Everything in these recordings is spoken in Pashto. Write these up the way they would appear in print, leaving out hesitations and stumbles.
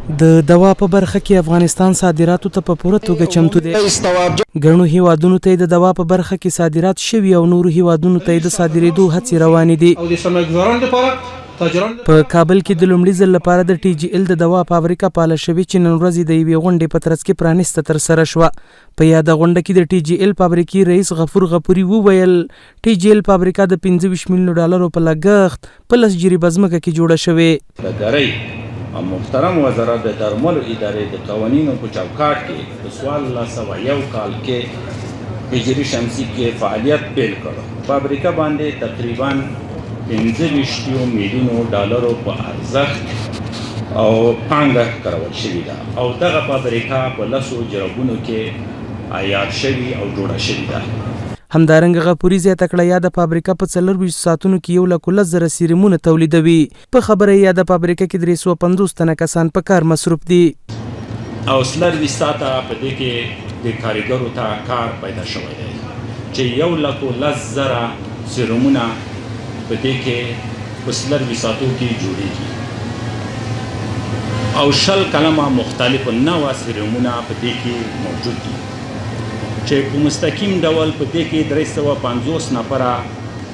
د دوا په برخه کې افغانستان صادراتو ته په پوره توګه چمتو دی. ګڼو هیوادونو ته د دوا په برخه کې صادرات شوي او نورو هیوادونو ته د صادرېدو هڅې روانې دي. په کابل کې د لومړي ځل لپاره د ټي جی ال د دوا فابریکه پاله شوې چې نن ورځ د یوې غونډې په ترڅ کې پرانیسته ترسره شوه. په یاده غونډه کې د ټي جی ال فابریکې رئیس غفور غفوري وویل ټي جی ال فابریکه د 25 میلیون ډالرو په لګښت په لس جریبه ځمکه کې جوړه شوې. محترم وزارت د درملو ادارې د قوانینو په چوکاټ کې په 1401 کال کې هجري شمسي کې فعالیت پیل کړ. فابریکه باندې تقریبا 25 میلیونو ډالرو په ارزښت او پانګه کارول شوې ده او دغه فابریکه په 10 جرګونو کې عیار شوې او جوړه شوې ده. همدارنګه غفوري زیاته کړه یا د فابریکه په 24 ساعتونو کې 1,10,000 سیرومونه تولیدوي. په خبره یا د فابریکه کې 350 تنه کسان په کار مصروف دي او 24 ساعته په دې کې د کارګرو ته کار پیدا شوی دی چې 1,10,000 سیرومونه په دې کې په 24 ساعتو کې جوړیږي او 10 کلمه مختلف نوع سیرومونه په دې کې موجود دي چې په مستقیم ډول په دې کې 350 نفره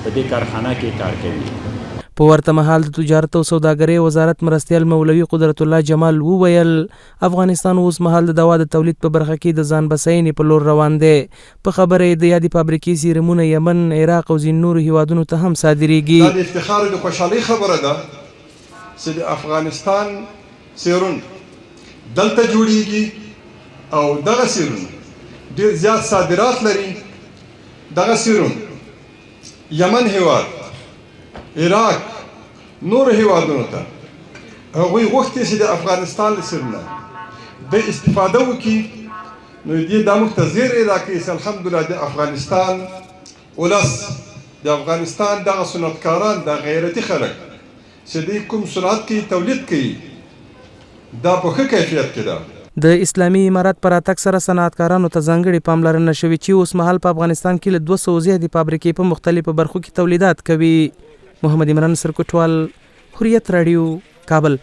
په دې کارخانه کې کار کوي. په ورته مهال د تجارت او سوداګرۍ وزارت مرستیال مولوي قدرت الله جمال وویل افغانستان اوس مهال د دوا د تولید په برخه کې د ځان بساینې په لور روان دی. په خبره د یادې فابریکې سیرومونه یمن، عراق او ځینو نورو هیوادونو ته هم صادریږي. دا د افتخار او د خوشحالۍ خبره ده چې د افغانستان سیرون دلته جوړیږي او دغه سیرون ډیر زیات صادرات لري. دغه سیرون یمن هیواد، عراق، نور هیوادونو ته هغوی غوښتي چې د افغانستان له سیرونه د استفاده وکړي. نو دې دا موږ ته زیر ادا کوي چې الحمدلله د افغانستان ولس، د افغانستان دغه صنعتکاران، د غیرتي خلک چې دوی کوم صنعت کوي، تولید کوي، دا په ښه کیفیت کې ده. د اسلامي امارات پر اتک سره صنعتکارانو ته ځانګړې پاملرنه شوې چې اوس مهال په افغانستان کې له 200 زیاتې فابریکې په مختلفو برخو کې تولیدات کوي. محمد عمران سرکوټوال، حریت رادیو، کابل.